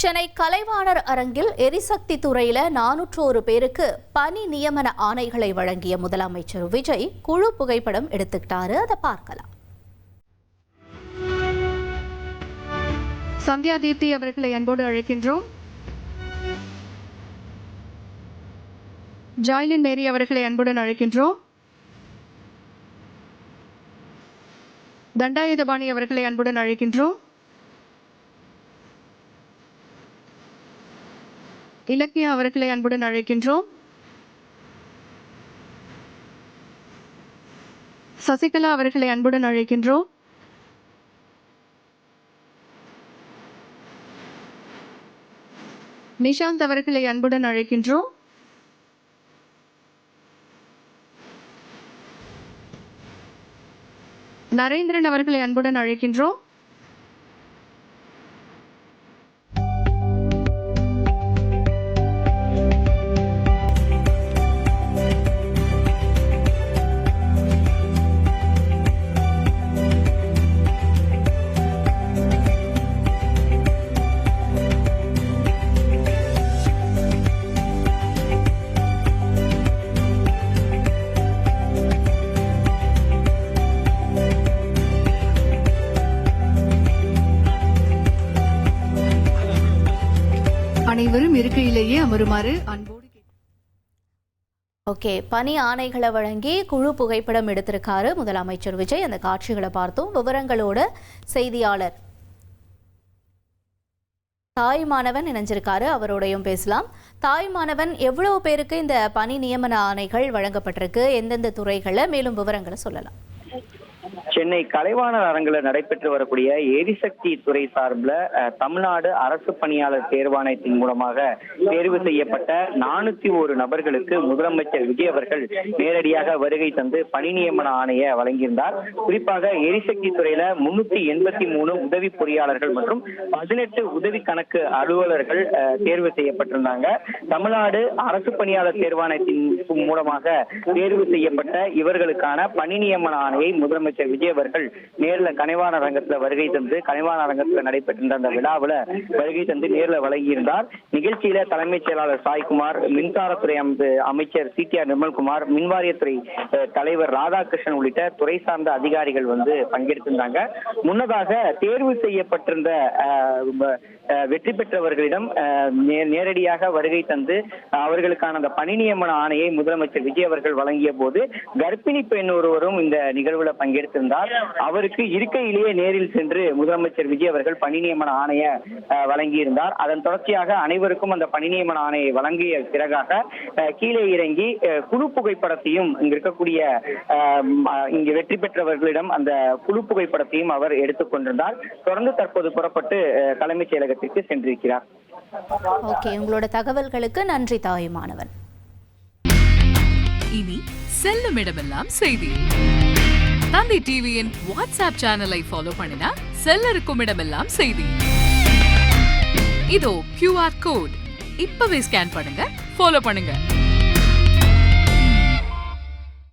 சென்னை கலைவாணர் அரங்கில் எரிசக்தி துறையில 401 பேருக்கு பணி நியமன ஆணைகளை வழங்கிய முதலமைச்சர் விஜய் குழு புகைப்படம் எடுத்துக்கிட்டாரு. அதை பார்க்கலாம். சந்தியா தீப்தி அவர்களை அன்போடு அழைக்கின்றோம். ஜாய்லின் மேரி அவர்களை அன்புடன் அழைக்கின்றோம். தண்டாயுதபாணி அவர்களை அன்புடன் அழைக்கின்றோம். இலக்கியா அவர்களை அன்புடன் அழைக்கின்றோம். சசிகலா அவர்களை அன்புடன் அழைக்கின்றோம். நிஷாந்த் அவர்களை அன்புடன் அழைக்கின்றோம். நரேந்திரன் அவர்களை அன்புடன் அழைக்கின்றோம். அனைவரும் இருக்கையிலேயே அமருமாறு அன்போடு. ஓகே, பணி ஆணைகளை வழங்கி குழு புகைப்படம் எடுத்திருக்காரு முதலமைச்சர் விஜய். அந்த காட்சிகளை பார்த்தோம். விவரங்களோட செய்தியாளர் தாய்மானவன் இணைஞ்சிருக்காரு, அவரோடையும் பேசலாம். தாய்மானவன், எவ்வளவு பேருக்கு இந்த பணி நியமன ஆணைகள் வழங்கப்பட்டிருக்கு, எந்தெந்த துறைகளை, மேலும் விவரங்களை சொல்லலாம். சென்னை கலைவாணர் அரங்கில் நடைபெற்று வரக்கூடிய எரிசக்தி துறை சார்பில் தமிழ்நாடு அரசு பணியாளர் தேர்வாணையத்தின் மூலமாக தேர்வு செய்யப்பட்ட 401 நபர்களுக்கு முதலமைச்சர் விஜய் அவர்கள் நேரடியாக வருகை தந்து பணி நியமன ஆணையை வழங்கியிருந்தார். குறிப்பாக எரிசக்தி துறையில 383 உதவி பொறியாளர்கள் மற்றும் 18 உதவி கணக்கு அலுவலர்கள் தேர்வு செய்யப்பட்டிருந்தாங்க. தமிழ்நாடு அரசு பணியாளர் தேர்வாணையத்தின் மூலமாக தேர்வு செய்யப்பட்ட இவர்களுக்கான பணி நியமன ஆணையை முதலமைச்சர் விஜய் அவர்கள் நேரில் கலைவாணர் அரங்கத்துல வருகை தந்து கலைவாணர் அரங்கத்துல நடைபெற்ற அந்த விழாவில் வருகை தந்து நேரில் வழங்கியிருந்தார். நிகழ்ச்சியில தலைமைச் செயலாளர் சாய்குமார், மின்சாரத்துறை அமைச்சர் CTR நிர்மல்குமார், மின்வாரியத்துறை தலைவர் ராதாகிருஷ்ணன் உள்ளிட்ட துறை சார்ந்த அதிகாரிகள் பங்கெடுத்திருந்தாங்க. முன்னதாக தேர்வு செய்யப்பட்டிருந்த வெற்றி பெற்றவர்களிடம் நேரடியாக வருகை தந்து அவர்களுக்கான அந்த பணி நியமன ஆணையை முதலமைச்சர் விஜய் அவர்கள் வழங்கிய போது கர்ப்பிணி பெண் ஒருவரும் இந்த நிகழ்வுல பங்கெடுத்திருந்தார். அவருக்கு இருக்கையிலேயே நேரில் சென்று முதலமைச்சர் விஜய் அவர்கள் பணி நியமன ஆணையை வழங்கியிருந்தார். அதன் தொடர்ச்சியாக அனைவருக்கும் அந்த பணி நியமன ஆணையை வழங்கிய பிறகாக கீழே இறங்கி குழு புகைப்படத்தையும் இங்க இருக்கக்கூடிய இங்கு வெற்றி பெற்றவர்களிடம் அந்த குழு புகைப்படத்தையும் அவர் எடுத்துக் கொண்டிருந்தார். தொடர்ந்து தற்போது புறப்பட்டு தலைமைச் செயலகத்திற்கு சென்றிருக்கிறார். ஓகே, உங்களோட தகவல்களுக்கு நன்றி தாயுமானவன். இனி செல்லும் இடமெல்லாம் செய்தி. தந்தி டிவியின் வாட்ஸ்அப் சேனலை ஃபாலோ பண்ணினா செல்லருக்கும் இடமெல்லாம் செய்தி. இதோ QR கோட் இப்பவே ஸ்கேன் பண்ணுங்க, ஃபாலோ பண்ணுங்க.